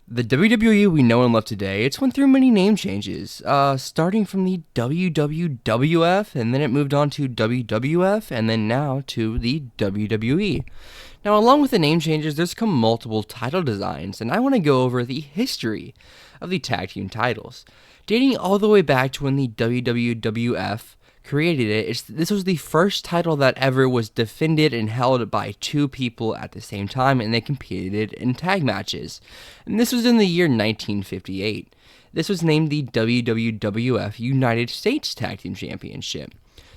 The WWE we know and love today, it's went through many name changes, starting from the WWF, and then it moved on to WWF, and then now to the WWE. Now, along with the name changes, there's come multiple title designs, and I want to go over the history of the tag team titles. Dating all the way back to when the WWF created it, this was the first title that ever was defended and held by two people at the same time, and they competed in tag matches. And this was in the year 1958. This was named the WWF United States Tag Team Championship.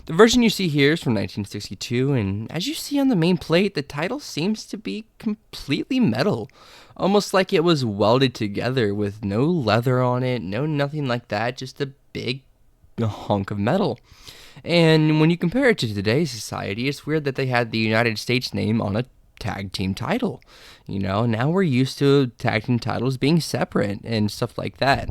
The version you see here is from 1962, and as you see on the main plate, the title seems to be completely metal, almost like it was welded together with no leather on it, no nothing like that, just a big hunk of metal. And when you compare it to today's society, it's weird that they had the United States name on a tag team title. Now we're used to tag team titles being separate and stuff like that.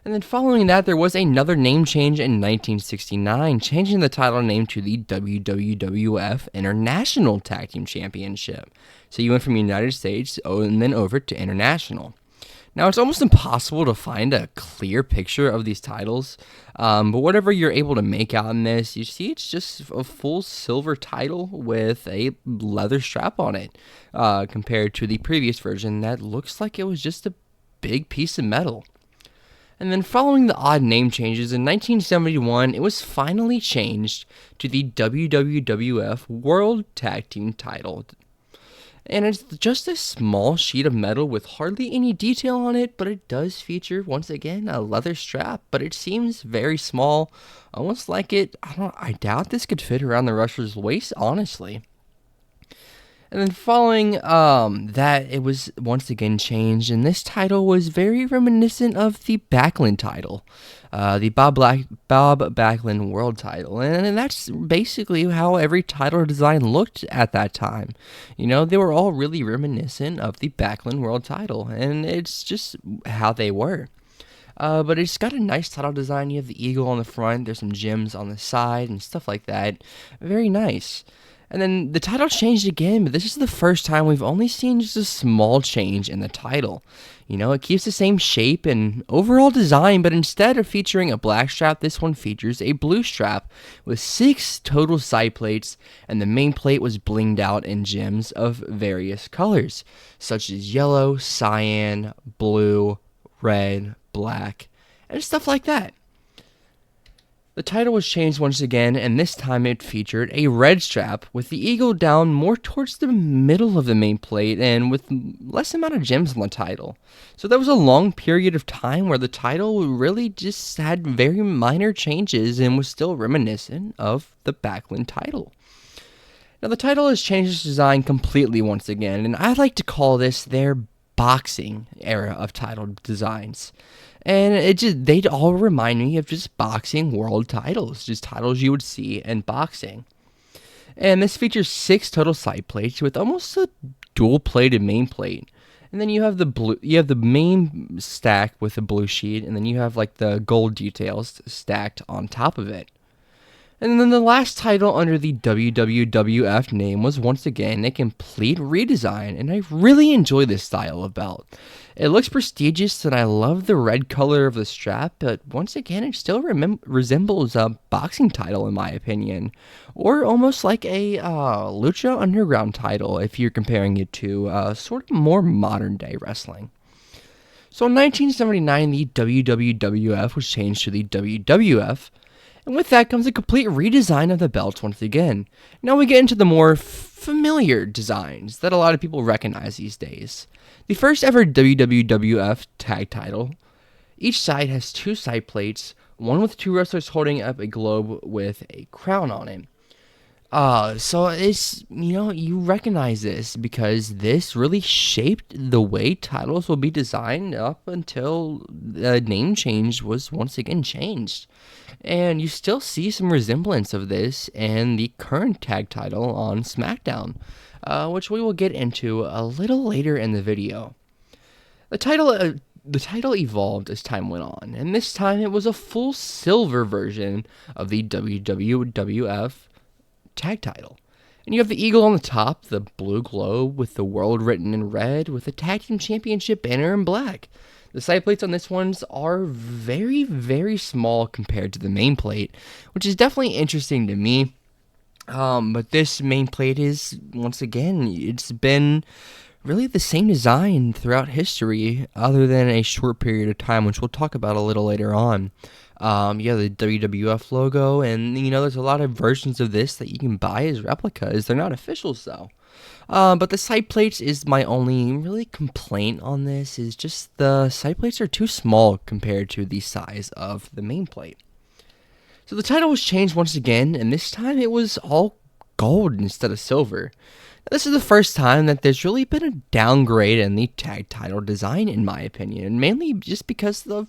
And then following that, there was another name change in 1969, changing the title name to the WWF International Tag Team Championship. So you went from United States and then over to International. Now, it's almost impossible to find a clear picture of these titles, but whatever you're able to make out in this, you see it's just a full silver title with a leather strap on it, compared to the previous version that looks like it was just a big piece of metal. And then following the odd name changes, in 1971, it was finally changed to the WWF World Tag Team title. And it's just a small sheet of metal with hardly any detail on it, but it does feature, once again, a leather strap, but it seems very small, almost like I doubt this could fit around the wrestler's waist, honestly. And then following that, it was once again changed, and this title was very reminiscent of the Backlund title, the Bob Backlund World title, and that's basically how every title design looked at that time. They were all really reminiscent of the Backlund World title, and it's just how they were. But it's got a nice title design. You have the eagle on the front, there's some gems on the side, and stuff like that. Very nice. And then the title changed again, but this is the first time we've only seen just a small change in the title. It keeps the same shape and overall design, but instead of featuring a black strap, this one features a blue strap with 6 total side plates, and the main plate was blinged out in gems of various colors, such as yellow, cyan, blue, red, black, and stuff like that. The title was changed once again, and this time it featured a red strap with the eagle down more towards the middle of the main plate and with less amount of gems on the title. So there was a long period of time where the title really just had very minor changes and was still reminiscent of the Backlund title. Now the title has changed its design completely once again, and I like to call this their boxing era of title designs. And they'd all remind me of just boxing world titles, just titles you would see in boxing. And this features 6 total side plates with almost a dual-plated main plate. And then you have the main stack with the blue sheet, and then you have like the gold details stacked on top of it. And then the last title under the WWF name was once again a complete redesign, and I really enjoy this style of belt. It looks prestigious, and I love the red color of the strap, but once again, it still resembles a boxing title in my opinion, or almost like a Lucha Underground title if you're comparing it to sort of more modern day wrestling. So in 1979, the WWF was changed to the WWF, and with that comes a complete redesign of the belts once again. Now we get into the more familiar designs that a lot of people recognize these days. The first ever WWF tag title. Each side has 2 side plates, one with 2 wrestlers holding up a globe with a crown on it. So it's, you recognize this because this really shaped the way titles will be designed up until the name change was once again changed. And you still see some resemblance of this in the current tag title on SmackDown, which we will get into a little later in the video. The title evolved as time went on, and this time it was a full silver version of the WWF tag title. And you have the eagle on the top, the blue globe with the world written in red, with the tag team championship banner in black. The side plates on this ones are very, very small compared to the main plate, which is definitely interesting to me. But this main plate is, once again, it's been really the same design throughout history, other than a short period of time, which we'll talk about a little later on. Yeah, the WWF logo, and there's a lot of versions of this that you can buy as replicas. They're not officials though. But the side plates is my only really complaint on this. Is just the side plates are too small compared to the size of the main plate. So the title was changed once again, and this time it was all gold instead of silver. This is the first time that there's really been a downgrade in the tag title design, in my opinion, mainly just because the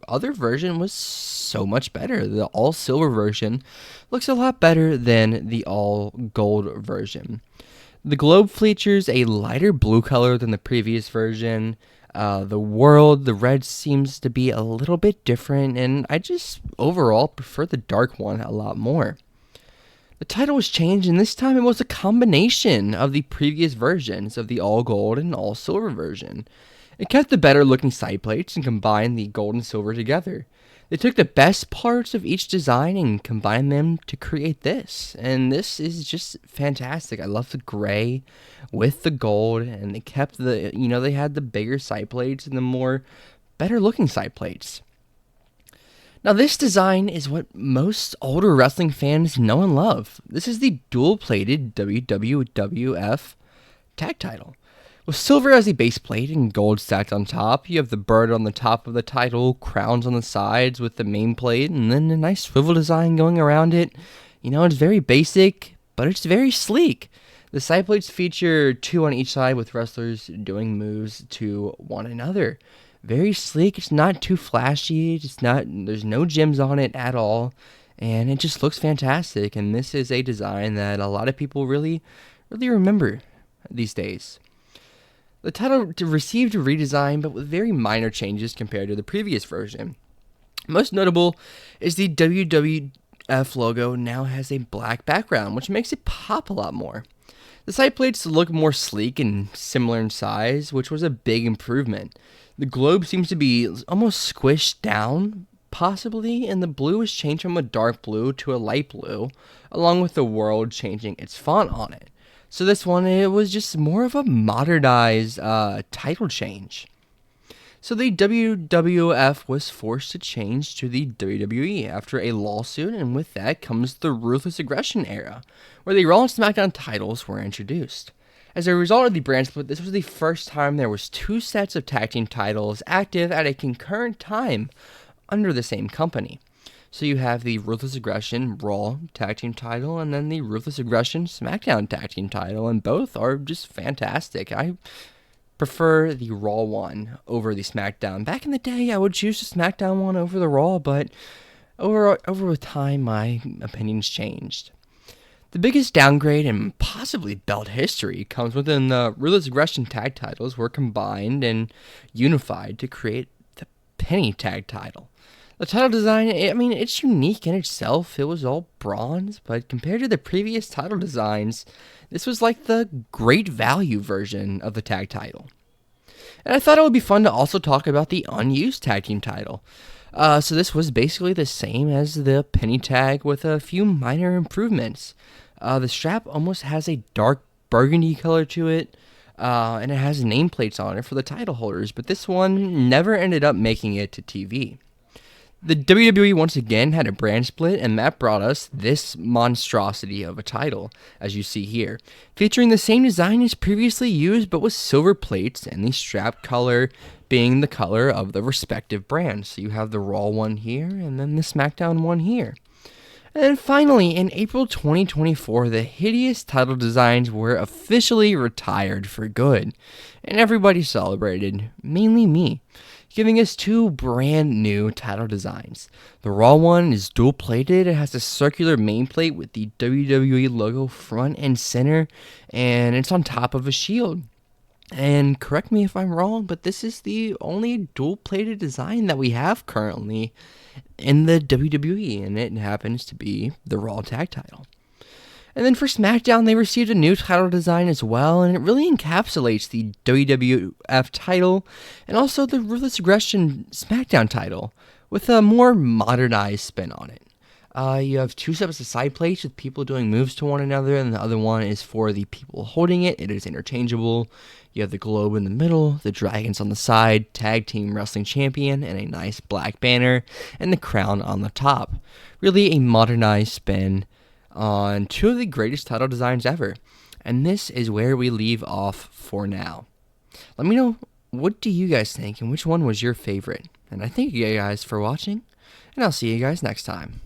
other version was so much better. The all silver version looks a lot better than the all gold version. The globe features a lighter blue color than the previous version. The red seems to be a little bit different, and I just overall prefer the dark one a lot more. The title was changed, and this time it was a combination of the previous versions of the all gold and all silver version. It kept the better looking side plates and combined the gold and silver together. They took the best parts of each design and combined them to create this. And this is just fantastic. I love the gray with the gold, and they kept they had the bigger side plates and the more better looking side plates. Now, this design is what most older wrestling fans know and love. This is the dual-plated WWF tag title. With silver as a base plate and gold stacked on top, you have the bird on the top of the title, crowns on the sides with the main plate, and then a nice swivel design going around it. It's very basic, but it's very sleek. The side plates feature two on each side with wrestlers doing moves to one another. Very sleek. It's not too flashy. There's no gems on it at all, and it just looks fantastic. And this is a design that a lot of people really, really remember these days. The title received a redesign, but with very minor changes compared to the previous version. Most notable is the WWF logo now has a black background, which makes it pop a lot more. The side plates look more sleek and similar in size, which was a big improvement. The globe seems to be almost squished down, possibly, and the blue is changed from a dark blue to a light blue, along with the world changing its font on it. So this one, it was just more of a modernized title change. So the WWF was forced to change to the WWE after a lawsuit, and with that comes the Ruthless Aggression era, where the Raw and SmackDown titles were introduced. As a result of the brand split, this was the first time there was two sets of tag team titles active at a concurrent time under the same company. So you have the Ruthless Aggression Raw Tag Team title, and then the Ruthless Aggression SmackDown Tag Team title, and both are just fantastic. I prefer the Raw one over the SmackDown. Back in the day, I would choose the SmackDown one over the Raw, but over time, my opinions changed. The biggest downgrade in possibly belt history comes when the Ruthless Aggression tag titles were combined and unified to create the Penny Tag title. The title design, it's unique in itself. It was all bronze, but compared to the previous title designs, this was like the great value version of the tag title. And I thought it would be fun to also talk about the unused tag team title. So this was basically the same as the Penny Tag with a few minor improvements. The strap almost has a dark burgundy color to it, and it has nameplates on it for the title holders, but this one never ended up making it to TV. The WWE once again had a brand split, and that brought us this monstrosity of a title, as you see here, featuring the same design as previously used, but with silver plates and the strap color being the color of the respective brands. So you have the Raw one here, and then the SmackDown one here. And then finally, in April 2024, the hideous title designs were officially retired for good, and everybody celebrated, mainly me, giving us two brand new title designs. The Raw one is dual plated. It has a circular main plate with the WWE logo front and center, and it's on top of a shield. And correct me if I'm wrong, but this is the only dual plated design that we have currently in the WWE, and it happens to be the Raw tag title. And then for SmackDown, they received a new title design as well, and it really encapsulates the WWF title and also the Ruthless Aggression SmackDown title with a more modernized spin on it. You have two sets of side plates with people doing moves to one another, and the other one is for the people holding it. It is interchangeable. You have the globe in the middle, the dragons on the side, tag team wrestling champion, and a nice black banner, and the crown on the top. Really a modernized spin on two of the greatest title designs ever. And this is where we leave off for now. Let me know, what do you guys think, and which one was your favorite? And I thank you guys for watching, and I'll see you guys next time.